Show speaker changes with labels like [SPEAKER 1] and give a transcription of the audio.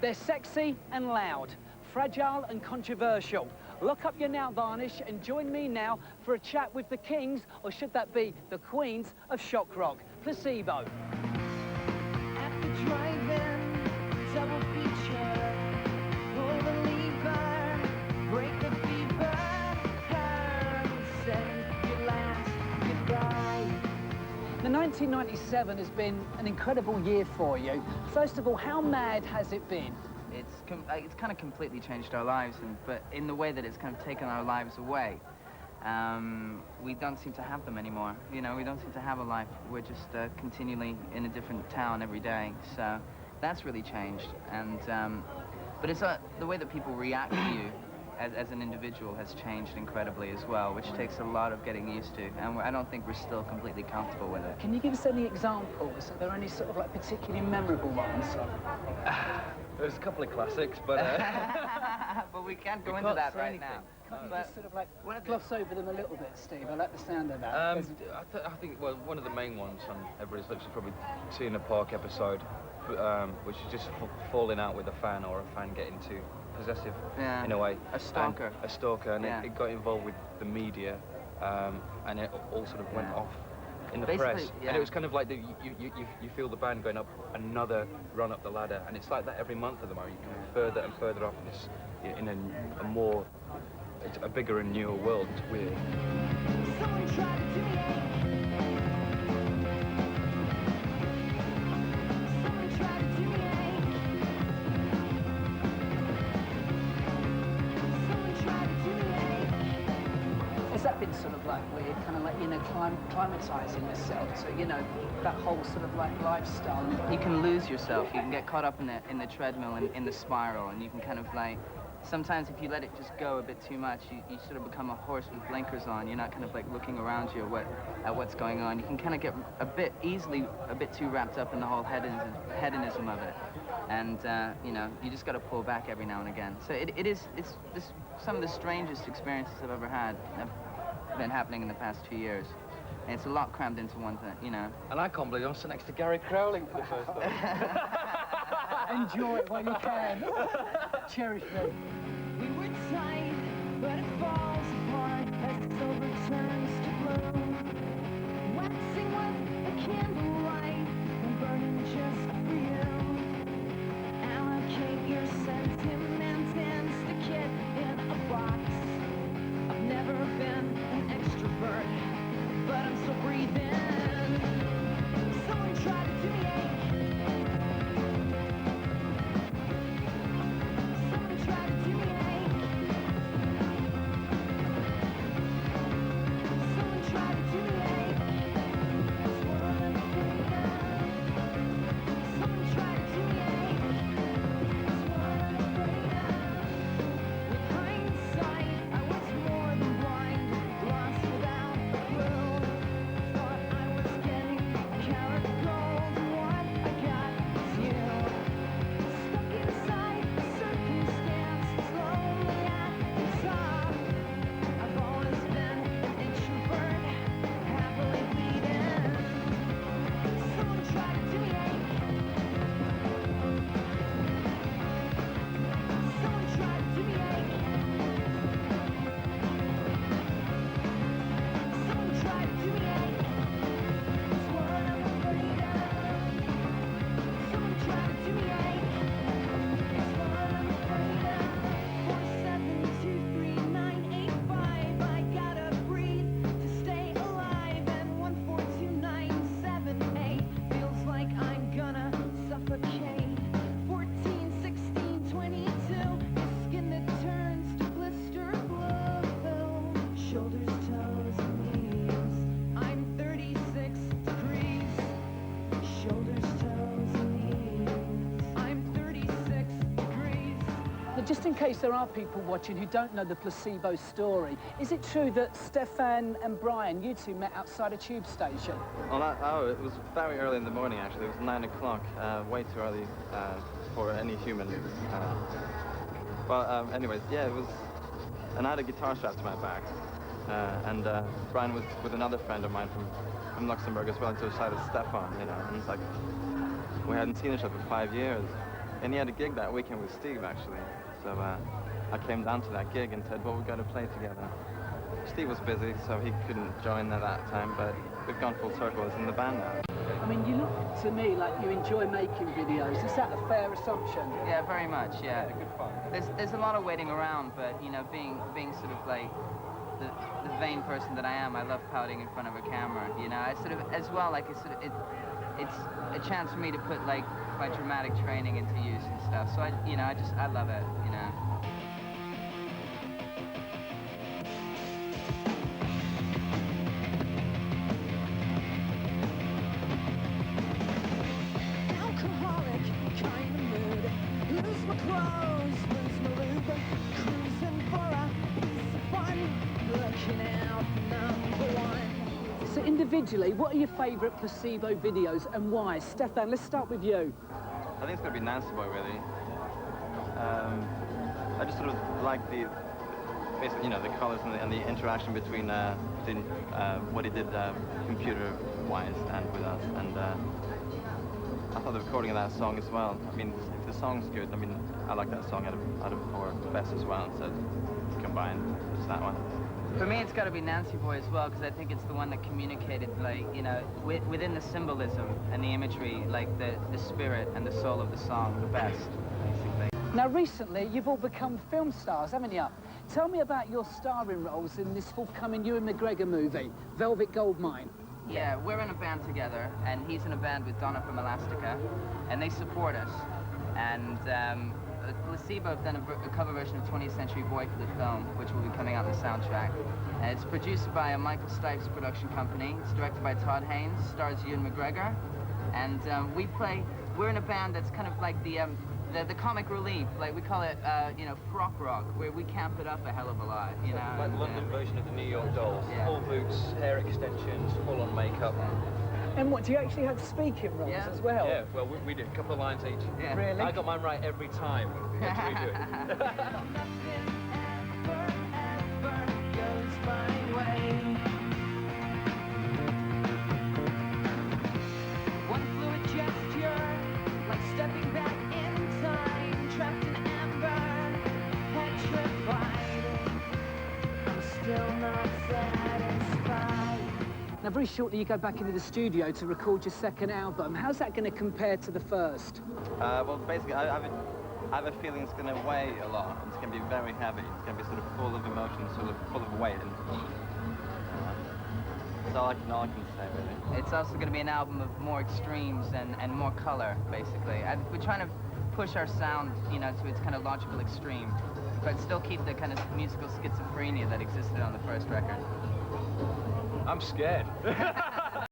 [SPEAKER 1] They're sexy and loud, fragile and controversial. Lock up your nail varnish and join me now for a chat with the kings, or should that be the queens, of shock rock, Placebo.
[SPEAKER 2] At the drive-in, double feature, pull the lever, break the fever, say your last goodbye.
[SPEAKER 1] The 1997 has been an incredible year for you. First of all, how mad has it been?
[SPEAKER 3] It's kind of completely changed our lives, but in the way that it's kind of taken our lives away. We don't seem to have them anymore. You know, we don't seem to have a life. We're just continually in a different town every day. So that's really changed. And but it's the way that people react to you as an individual has changed incredibly as well, which takes a lot of getting used to. And I don't think we're still completely comfortable with it.
[SPEAKER 1] Can you give us any examples? Are there any sort of like particularly memorable ones?
[SPEAKER 4] There's a couple of classics, but...
[SPEAKER 3] but we can't go into that right now.
[SPEAKER 1] Can't you just sort of like gloss over them a little bit, Steve? I like the sound of that.
[SPEAKER 4] I think, well, one of the main ones on everybody's lips is probably Tea in the Park episode, which is just falling out with a fan, or a fan getting too possessive in a way.
[SPEAKER 3] A stalker.
[SPEAKER 4] A stalker, and it got involved with the media, and it all sort of went off in the press. And it was kind of like you feel the band going up another run up the ladder, and it's like that every month at the moment. You come further and further off this in a more, it's a bigger and newer world. It's weird.
[SPEAKER 2] Someone tried to do me. Someone tried to do me. Someone tried to do me.
[SPEAKER 1] Has that been sort of like weird, kind of like, you know, climatizing yourself to, you know, that whole sort of like lifestyle?
[SPEAKER 3] You can lose yourself. You can get caught up in the treadmill and in the spiral, and you can kind of like, sometimes if you let it just go a bit too much, you sort of become a horse with blinkers on. You're not kind of like looking around you at what's going on. You can kind of get a bit too wrapped up in the whole hedonism of it. And, you know, you just got to pull back every now and again. So it's some of the strangest experiences I've ever had have been happening in the past 2 years. And it's a lot crammed into one thing, you know.
[SPEAKER 4] And I can't believe I'm sitting next to Gary Crowley for the first time.
[SPEAKER 1] Enjoy it while you can. Cherish me.
[SPEAKER 2] We were tight, but it falls apart as silver turns to blue. Waxing with a candlelight and burning just for you. Allocate your sentiments and stick it in a box. I've never been an extrovert, but I'm still breathing. Someone tried to do me.
[SPEAKER 1] Just in case there are people watching who don't know the Placebo story, is it true that Stefan and Brian, you two met outside a tube station?
[SPEAKER 5] Oh, it was very early in the morning, actually. It was 9 o'clock, way too early for any human. Anyways, yeah, it was... And I had a guitar strapped to my back. And Brian was with another friend of mine from Luxembourg as well, and so decided Stefan, you know, and it's like, we hadn't seen each other for 5 years. And he had a gig that weekend with Steve, actually. So I came down to that gig and said, well, we've got to play together. Steve was busy, so he couldn't join at that time, but we've gone full circle as in the band now.
[SPEAKER 1] I mean, you look to me like you enjoy making videos. Is that a fair assumption?
[SPEAKER 3] Yeah, very much, yeah. There's a lot of waiting around, but, you know, being sort of like the vain person that I am, I love pouting in front of a camera, you know. I sort of, as well, like, it's a chance for me to put, like, my dramatic training into use and stuff. So, I love it, you know.
[SPEAKER 2] Alcoholic kind of mood. Lose my clothes, lose my lube. Cruising for a piece of fun. Looking out for #1.
[SPEAKER 1] So individually, what are your favourite Placebo videos and why? Stefan, let's start with you.
[SPEAKER 5] I think it's going to be Nancy Boy, really. I just sort of like basically, you know, the colours and the interaction between what he did computer-wise and with us. And I thought the recording of that song as well. I mean, if the song's good, I mean, I like that song out of four best as well. So combined, it's that one.
[SPEAKER 3] For me, it's got to be Nancy Boy as well, because I think it's the one that communicated, like, you know, within the symbolism and the imagery, like the spirit and the soul of the song, the best, basically.
[SPEAKER 1] Now, recently, you've all become film stars, haven't you? Tell me about your starring roles in this forthcoming Ewan McGregor movie, Velvet Goldmine.
[SPEAKER 3] Yeah, we're in a band together, and he's in a band with Donna from Elastica, and they support us. And Placebo have done a cover version of 20th Century Boy for the film, which will be coming out on the soundtrack. It's produced by a Michael Stipe's production company. It's directed by Todd Haynes, stars Ewan McGregor. And we're in a band that's kind of like the comic relief, like we call it, you know, frock rock, where we camp it up a hell of a lot, you know.
[SPEAKER 4] Like the London version of the New York Dolls.
[SPEAKER 3] Yeah.
[SPEAKER 4] Full boots, hair extensions, full-on makeup.
[SPEAKER 1] And what, do you actually have speaking roles as well?
[SPEAKER 4] Yeah, well, we did a couple of lines each.
[SPEAKER 3] Yeah.
[SPEAKER 1] Really?
[SPEAKER 4] I got mine right every time. What do we do?
[SPEAKER 2] Nothing ever goes my way. One fluid gesture, like stepping back in time, trapped in amber, petrified. I'm still not satisfied.
[SPEAKER 1] Now, very shortly, you go back into the studio to record your second album. How's that going to compare to the first?
[SPEAKER 5] Well, basically, I have a feeling it's going to weigh a lot. It's going to be very heavy. It's going to be sort of full of emotion, sort of full of weight. And, that's all I can say, really.
[SPEAKER 3] It's also going to be an album of more extremes and more color, basically. We're trying to push our sound, you know, to its kind of logical extreme, but still keep the kind of musical schizophrenia that existed on the first record.
[SPEAKER 4] I'm scared.